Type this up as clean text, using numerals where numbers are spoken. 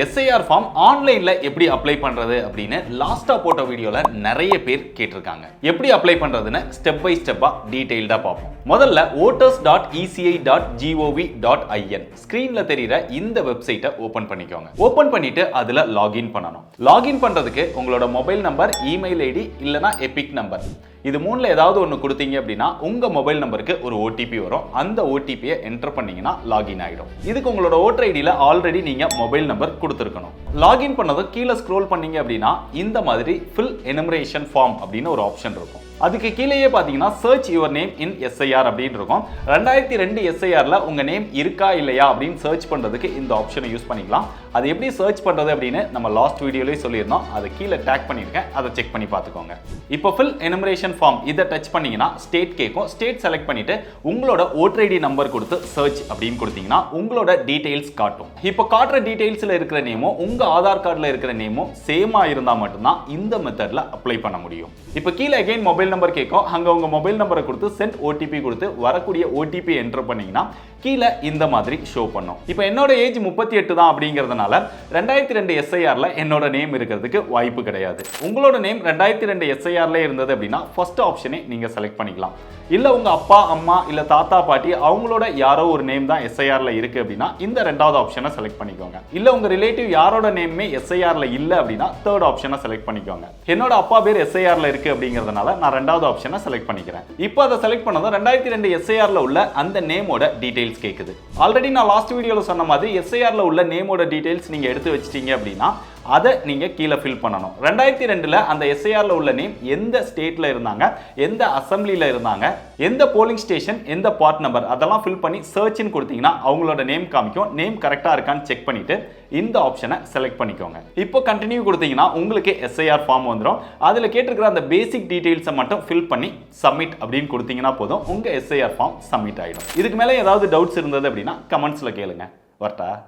SIR form ஆன்லைன்ல எப்படி apply பண்றது அப்படின்னு லாஸ்டா போட்ட வீடியோல நிறைய பேர் கேட்டிருக்காங்க. எப்படி அப்ளை பண்றதுன்னு ஸ்டெப் பை ஸ்டெப்பா டீடைல்டா பார்ப்போம். முதல்ல voters.eci.gov.in ஸ்கிரீன்ல தெரியுற இந்த வெப்சைட்டை ஓபன் பண்ணிக்கோங்க. ஓபன் பண்ணிட்டு அதுல லாகின் பண்ணணும். லாகின் பண்றதுக்கு உங்களோட மொபைல் நம்பர், இமெயில் ஐடி இல்லனா எபிக் நம்பர் இது மூணுல ஏதாவது ஒன்று கொடுத்தீங்க அப்படின்னா உங்க மொபைல் நம்பருக்கு ஒரு ஓடிபி வரும். அந்த ஓடிபியை என்டர் பண்ணீங்கன்னா லாகின் ஆயிடும். இதுக்கு உங்களோட ஓட்டர் ஐடியில் ஆல்ரெடி நீங்க மொபைல் நம்பர் கொடுத்துருக்கணும். லாகின் பண்ணதும் கீழே ஸ்க்ரோல் பண்ணீங்க அப்படின்னா இந்த மாதிரி ஃபில் எனுமரேஷன் ஃபார்ம் அப்படின்னு ஒரு ஆப்ஷன் இருக்கும். அதுக்கு கீழேயே பார்த்தீங்கன்னா search your name in SIR அப்படின்னு இருக்கும். 2002 எஸ்ஐஆர்ல உங்க நேம் இருக்கா இல்லையா அப்படின்னு சர்ச் பண்றதுக்கு இந்த ஆப்ஷனை யூஸ் பண்ணிக்கலாம். அது எப்படி சர்ச் பண்றது அப்படின்னு நம்ம லாஸ்ட் வீடியோலயே சொல்லியிருந்தோம். அதை கீழே டேக் பண்ணியிருக்கேன், அதை செக் பண்ணி பார்த்துக்கோங்க. இப்போ ஃபில் எனுமரேஷன் ஃபார்ம் இதை டச் பண்ணீங்கன்னா ஸ்டேட் கேட்கும். ஸ்டேட் செலக்ட் பண்ணிட்டு உங்களோட ஓட்டர் ஐடி நம்பர் கொடுத்து சர்ச் அப்படின்னு கொடுத்தீங்கன்னா உங்களோட டீடைல்ஸ் காட்டும். இப்போ காட்டுற டீடைல்ஸ்ல இருக்கிற நேமும் உங்க ஆதார் கார்டில் இருக்கிற நேமும் சேமா இருந்தால் மட்டும்தான் இந்த மெத்தட்ல அப்ளை பண்ண முடியும். இப்போ கீழே அகைன் மொபைல் நம்பர் கேட்கும். அங்க உங்க மொபைல் நம்பரை கொடுத்து சென்ட் ஓடிபி கொடுத்து வரக்கூடிய ஓடிபி என்டர் பண்ணீங்கன்னா கீழே இந்த மாதிரி ஷோ பண்ணும். இப்போ என்னோட ஏஜ் 38 தான் அப்படிங்கிறதுனால 2002 எஸ்ஐஆர்ல என்னோட நேம் இருக்கிறதுக்கு வாய்ப்பு கிடையாது. உங்களோட நேம் 2002 எஸ்ஐஆர்ல இருந்தது அப்படின்னா ஃபர்ஸ்ட் ஆப்ஷனை நீங்க செலக்ட் பண்ணிக்கலாம். இல்ல உங்க அப்பா, அம்மா இல்ல தாத்தா, பாட்டி அவங்களோட யாரோ ஒரு நேம் தான் எஸ்ஐஆர்ல இருக்கு அப்படின்னா இந்த ரெண்டாவது ஆப்ஷனை செலக்ட் பண்ணிக்கோங்க. இல்ல உங்க ரிலேட்டிவ் யாரோட நேமே எஸ்ஐஆர்ல இல்ல அப்படின்னா தேர்ட் ஆப்ஷனை செலக்ட் பண்ணிக்கோங்க. என்னோட அப்பா பேர் எஸ்ஐஆர்ல இருக்கு அப்படிங்கிறதுனால நான் ரெண்டாவது ஆப்ஷனை செலக்ட் பண்ணிக்கிறேன். இப்போ அதை செலக்ட் பண்ணதும் 2002 எஸ்ஐஆர்ல உள்ள அந்த நேமோட டீடைல்ஸ் கேக்குது. ஆல்ரெடி நான் லாஸ்ட் வீடியோல சொன்ன மாதிரி எஸ்ஐஆர்ல உள்ள நேமோட டீடைல்ஸ் நீங்க எடுத்து வச்சிட்டீங்க அப்படின்னா அதை நீங்க கீழே ஃபில் பண்ணணும். 2002ல அந்த எஸ்ஐஆர்ல உள்ள நேம் எந்த ஸ்டேட்ல இருந்தாங்க, எந்த அசம்பிளில இருந்தாங்க, எந்த போலிங் ஸ்டேஷன், எந்த பார்ட் நம்பர் அதெல்லாம் ஃபில் பண்ணி சர்ச்னு கொடுத்தீங்கன்னா அவங்களோட நேம் காமிக்கும். நேம் கரெக்டா இருக்கான்னு செக் பண்ணிட்டு இந்த ஆப்ஷனை செலக்ட் பண்ணிக்கோங்க. இப்போ கண்டினியூ கொடுத்தீங்கன்னா உங்களுக்கு எஸ்ஐஆர் ஃபார்ம் வந்துடும். அதுல கேட்டிருக்கிற அந்த பேசிக் டீடைல்ஸை மட்டும் ஃபில் பண்ணி சப்மிட் அப்படின்னு கொடுத்தீங்கன்னா போதும், உங்க எஸ்ஐஆர் ஃபார்ம் சப்மிட் ஆயிடும். இதுக்கு மேல ஏதாவது டவுட்ஸ் இருந்தது அப்படின்னா கமெண்ட்ஸ்ல கேளுங்க. வரட்டா?